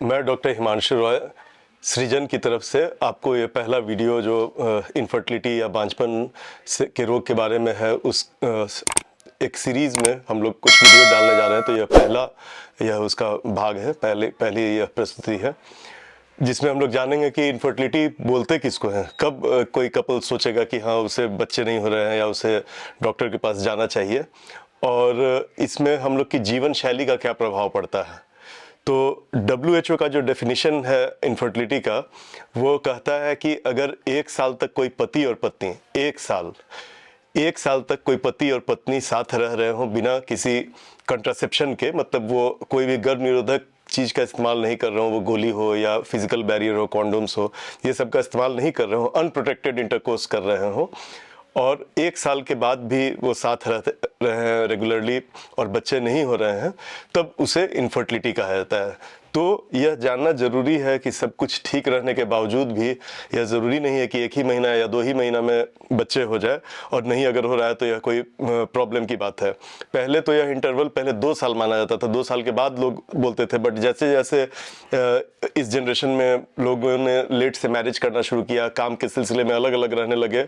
मैं डॉक्टर हिमांशु रॉय सृजन की तरफ से आपको ये पहला वीडियो जो इनफर्टिलिटी या बांझपन से के रोग के बारे में है उस एक सीरीज़ में हम लोग कुछ वीडियो डालने जा रहे हैं। तो यह उसका भाग है, पहली यह प्रस्तुति है जिसमें हम लोग जानेंगे कि इनफर्टिलिटी बोलते किसको हैं। कब कोई कपल सोचेगा कि हाँ उसे बच्चे नहीं हो रहे हैं या उसे डॉक्टर के पास जाना चाहिए, और इसमें हम लोग की जीवन शैली का क्या प्रभाव पड़ता है। तो WHO का जो डेफिनेशन है इनफर्टिलिटी का, वो कहता है कि अगर 1 साल तक कोई पति और पत्नी 1 साल तक कोई पति और पत्नी साथ रह रहे हों बिना किसी कंट्रासेप्शन के, मतलब वो कोई भी गर्भ निरोधक चीज़ का इस्तेमाल नहीं कर रहे हो, वो गोली हो या फिजिकल बैरियर हो, कॉन्डोम्स हो, ये सब का इस्तेमाल नहीं कर रहे हो, अनप्रोटेक्टेड इंटरकोर्स कर रहे हो और 1 साल के बाद भी वो साथ रहे हैं रेगुलरली और बच्चे नहीं हो रहे हैं, तब उसे इनफर्टिलिटी कहा जाता है। तो यह जानना ज़रूरी है कि सब कुछ ठीक रहने के बावजूद भी यह ज़रूरी नहीं है कि 1 ही महीना या 2 ही महीना में बच्चे हो जाए, और नहीं अगर हो रहा है तो यह कोई प्रॉब्लम की बात है। पहले तो यह इंटरवल पहले 2 साल माना जाता था, 2 साल के बाद लोग बोलते थे, बट जैसे जैसे इस जनरेशन में लोगों ने लेट से मैरिज करना शुरू किया, काम के सिलसिले में अलग अलग रहने लगे,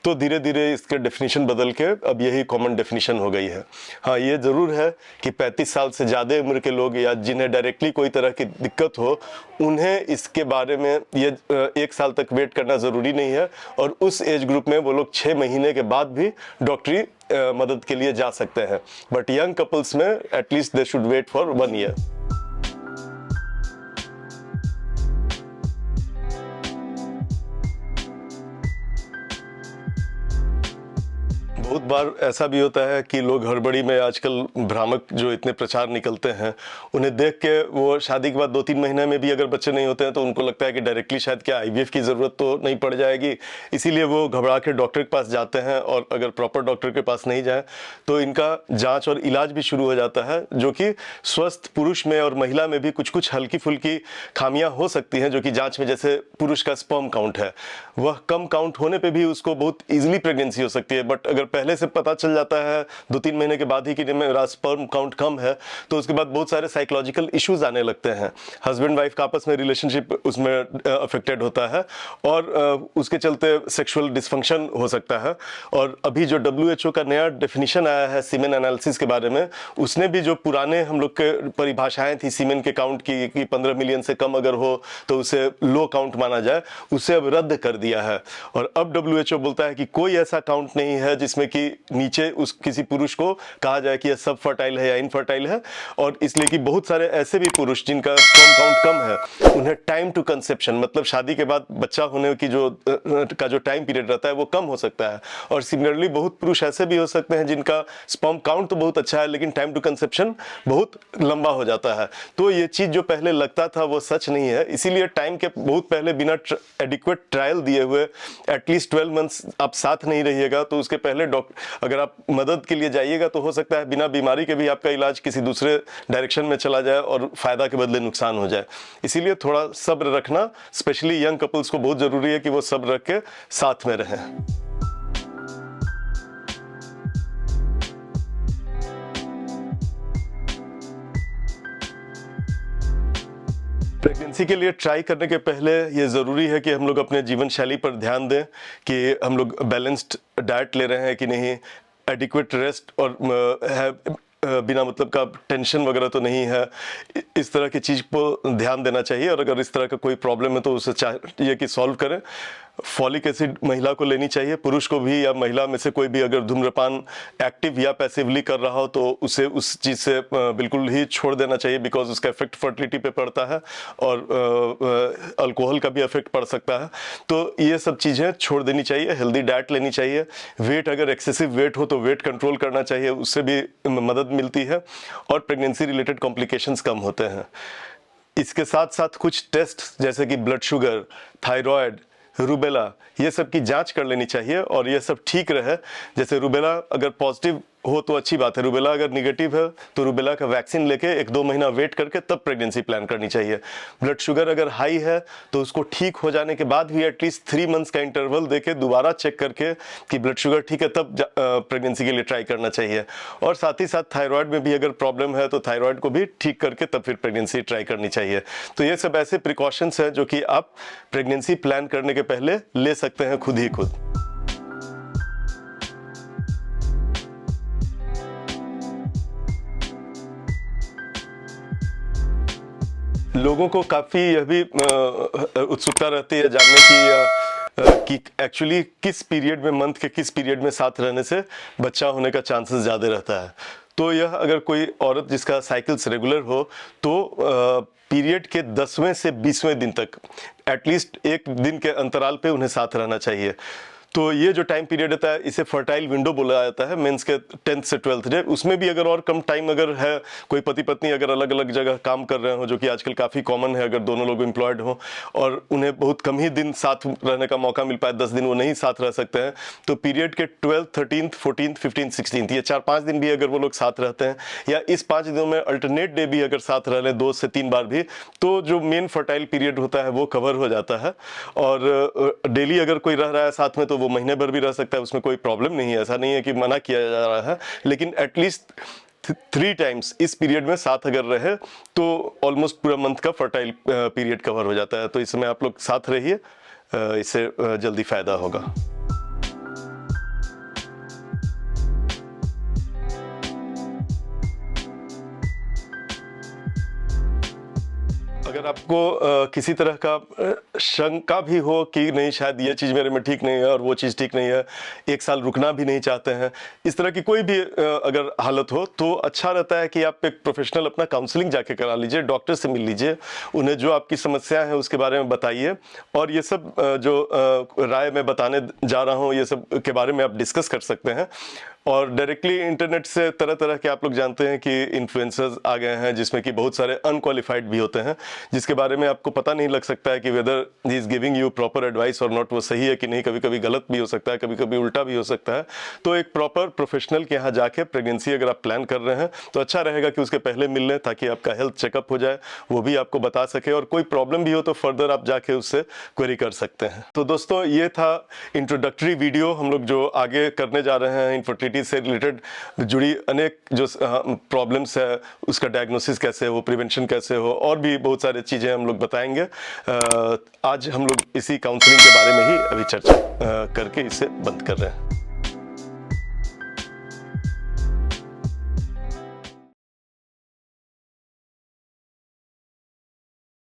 तो धीरे धीरे इसके डेफिनेशन बदल के अब यही कॉमन डेफिनेशन हो गई है। हाँ, ये ज़रूर है कि 35 साल से ज़्यादा उम्र के लोग या जिन्हें डायरेक्टली कोई तरह की दिक्कत हो, उन्हें इसके बारे में ये 1 साल तक वेट करना ज़रूरी नहीं है, और उस एज ग्रुप में वो लोग 6 महीने के बाद भी डॉक्टरी मदद के लिए जा सकते हैं। बट यंग कपल्स में at least they should wait for 1 year. बहुत बार ऐसा भी होता है कि लोग हड़बड़ी में, आजकल भ्रामक जो इतने प्रचार निकलते हैं उन्हें देख के वो शादी के बाद 2-3 महीने में भी अगर बच्चे नहीं होते हैं तो उनको लगता है कि डायरेक्टली शायद क्या IVF की ज़रूरत तो नहीं पड़ जाएगी, इसीलिए वो घबरा के डॉक्टर के पास जाते हैं, और अगर प्रॉपर डॉक्टर के पास नहीं जाए तो इनका जाँच और इलाज भी शुरू हो जाता है, जो कि स्वस्थ पुरुष में और महिला में भी कुछ कुछ हल्की फुल्की खामियाँ हो सकती हैं, जो कि जाँच में, जैसे पुरुष का स्पर्म काउंट है, वह कम काउंट होने पर भी उसको बहुत ईजिली प्रेगनेंसी हो सकती है। बट अगर पहले से पता चल जाता है 2-3 महीने के बाद ही कि मेरा स्पर्म काउंट कम है, तो उसके बाद बहुत सारे साइकोलॉजिकल इश्यूज आने लगते हैं। हस्बैंड वाइफ का आपस में रिलेशनशिप उसमें अफेक्टेड होता है, और उसके चलते सेक्सुअल डिसफंक्शन हो सकता है। और अभी जो WHO का नया डेफिनेशन आया है सीमेन एनालिसिस के बारे में, उसने भी जो पुराने हम लोग के परिभाषाएं थी सीमेन के काउंट की कि 15 मिलियन से कम अगर हो तो उसे लो काउंट माना जाए, उसे अब रद्द कर दिया है। और अब WHO बोलता है कि कोई ऐसा काउंट नहीं है जिसमें कि नीचे उस किसी पुरुष को कहा जाए कि यह सब फर्टाइल है या इनफर्टाइल है। और इसलिए कि बहुत सारे ऐसे भी पुरुष जिनका स्पर्म काउंट कम है, उन्हें टाइम टू कंसेप्शन, मतलब शादी के बाद बच्चा होने की जो टाइम पीरियड रहता है वो कम हो सकता है। और सिमिलरली बहुत पुरुष ऐसे भी हो सकते हैं जिनका स्पर्म काउंट तो बहुत अच्छा है लेकिन टाइम टू कंसेप्शन बहुत लंबा हो जाता है। तो ये चीज़ जो पहले लगता था वो सच नहीं है, इसीलिए टाइम के बहुत पहले बिना एडिक्वेट ट्रायल दिए हुए एटलीस्ट 12 मंथ्स आप साथ नहीं रहिएगा, तो उसके पहले अगर आप मदद के लिए जाइएगा तो हो सकता है बिना बीमारी के भी आपका इलाज किसी दूसरे डायरेक्शन में चला जाए और फायदा के बदले नुकसान हो जाए। इसीलिए थोड़ा सब्र रखना, स्पेशली यंग कपल्स को बहुत ज़रूरी है कि वो सब्र रख के साथ में रहें। प्रेगनेंसी के लिए ट्राई करने के पहले ये ज़रूरी है कि हम लोग अपने जीवन शैली पर ध्यान दें कि हम लोग बैलेंस्ड डाइट ले रहे हैं कि नहीं, एडिक्वेट रेस्ट और बिना मतलब का टेंशन वगैरह तो नहीं है, इस तरह की चीज़ को ध्यान देना चाहिए। और अगर इस तरह का कोई प्रॉब्लम है तो उसे चाहिए कि सॉल्व करें। फॉलिक एसिड महिला को लेनी चाहिए, पुरुष को भी, या महिला में से कोई भी अगर धूम्रपान एक्टिव या पैसिवली कर रहा हो तो उसे उस चीज़ से बिल्कुल ही छोड़ देना चाहिए, बिकॉज उसका इफेक्ट फर्टिलिटी पे पड़ता है और अल्कोहल का भी इफेक्ट पड़ सकता है। तो ये सब चीज़ें छोड़ देनी चाहिए, हेल्दी डाइट लेनी चाहिए। वेट, अगर एक्सेसिव वेट हो तो वेट कंट्रोल करना चाहिए, उससे भी मदद मिलती है और प्रेगनेंसी रिलेटेड कॉम्प्लिकेशंस कम होते हैं। इसके साथ साथ कुछ टेस्ट जैसे कि ब्लड शुगर, थायराइड, रूबेला, ये सब की जांच कर लेनी चाहिए, और ये सब ठीक रहे। जैसे रूबेला अगर पॉजिटिव हो तो अच्छी बात है। रूबेला अगर निगेटिव है तो रूबेला का वैक्सीन लेके 1-2 महीना वेट करके तब प्रेगनेंसी प्लान करनी चाहिए। ब्लड शुगर अगर हाई है तो उसको ठीक हो जाने के बाद भी एटलीस्ट 3 मंथ्स का इंटरवल देके दोबारा चेक करके कि ब्लड शुगर ठीक है तब प्रेगनेंसी के लिए ट्राई करना चाहिए। और साथ ही साथ थायराइड में भी अगर प्रॉब्लम है तो थायराइड को भी ठीक करके तब फिर प्रेगनेंसी ट्राई करनी चाहिए। तो ये सब ऐसे प्रिकॉशंस हैं जो कि आप प्रेगनेंसी प्लान करने के पहले ले सकते हैं खुद ही खुद। लोगों को काफ़ी यह भी उत्सुकता रहती है जानने की कि एक्चुअली किस पीरियड में, मंथ के किस पीरियड में साथ रहने से बच्चा होने का चांसेस ज़्यादा रहता है। तो यह अगर कोई औरत जिसका साइकिल्स रेगुलर हो तो पीरियड के 10वें से 20वें दिन तक एटलीस्ट 1 दिन के अंतराल पे उन्हें साथ रहना चाहिए। तो ये जो टाइम पीरियड रहता है इसे फर्टाइल विंडो बोला जाता है मेंस के 10th से 12th डे। उसमें भी अगर और कम टाइम अगर है, कोई पति पत्नी अगर अलग अलग जगह काम कर रहे हो, जो कि आजकल काफ़ी कॉमन है, अगर दोनों लोग एम्प्लॉयड हों और उन्हें बहुत कम ही दिन साथ रहने का मौका मिल पाए, 10 दिन वो नहीं साथ रह सकते हैं, तो पीरियड के 12th, 13th, 14th, 15th, 16th ये 4-5 दिन भी अगर वो लोग साथ रहते हैं या इस 5 दिनों में अल्टरनेट डे भी अगर साथ रह लें 2 से 3 बार भी, तो जो मेन फर्टाइल पीरियड होता है वो कवर हो जाता है। और डेली अगर कोई रह रहा है साथ में तो वो महीने भर भी रह सकता है, उसमें कोई प्रॉब्लम नहीं है। ऐसा नहीं है कि मना किया जा रहा है, लेकिन एटलीस्ट 3 टाइम्स इस पीरियड में साथ अगर रहे तो ऑलमोस्ट पूरा मंथ का फर्टाइल पीरियड कवर हो जाता है। तो इसमें आप लोग साथ रहिए, इससे जल्दी फायदा होगा। अगर आपको किसी तरह का शंका भी हो कि नहीं शायद ये चीज़ मेरे में ठीक नहीं है और वो चीज़ ठीक नहीं है, 1 साल रुकना भी नहीं चाहते हैं, इस तरह की कोई भी अगर हालत हो तो अच्छा रहता है कि आप एक प्रोफेशनल अपना काउंसलिंग जाके करा लीजिए, डॉक्टर से मिल लीजिए, उन्हें जो आपकी समस्या है उसके बारे में बताइए और ये सब जो राय मैं बताने जा रहा हूँ ये सब के बारे में आप डिस्कस कर सकते हैं। और डायरेक्टली इंटरनेट से तरह तरह के आप लोग जानते हैं कि इन्फ्लुएंसर्स आ गए हैं जिसमें कि बहुत सारे अनक्वालिफाइड भी होते हैं, जिसके बारे में आपको पता नहीं लग सकता है कि weather he is giving you proper advice और नॉट, वो सही है कि नहीं, कभी कभी गलत भी हो सकता है, कभी कभी उल्टा भी हो सकता है। तो एक प्रॉपर प्रोफेशनल के यहाँ जाके प्रेगनेंसी अगर आप प्लान कर रहे हैं तो अच्छा रहेगा कि उसके पहले मिल लें ताकि आपका हेल्थ चेकअप हो जाए, वो भी आपको बता सके और कोई प्रॉब्लम भी हो तो फर्दर आप जाके उससे क्वेरी कर सकते हैं। तो दोस्तों ये था इंट्रोडक्टरी वीडियो, हम लोग जो आगे करने जा रहे हैं इनफर्टिलिटी से रिलेटेड जुड़ी अनेक जो प्रॉब्लम्स है उसका डायग्नोसिस कैसे हो, प्रिवेंशन कैसे हो, और भी बहुत सारी चीज़ें हम लोग बताएंगे। आज हम लोग इसी काउंसलिंग के बारे में ही अभी चर्चा करके इसे बंद कर रहे हैं।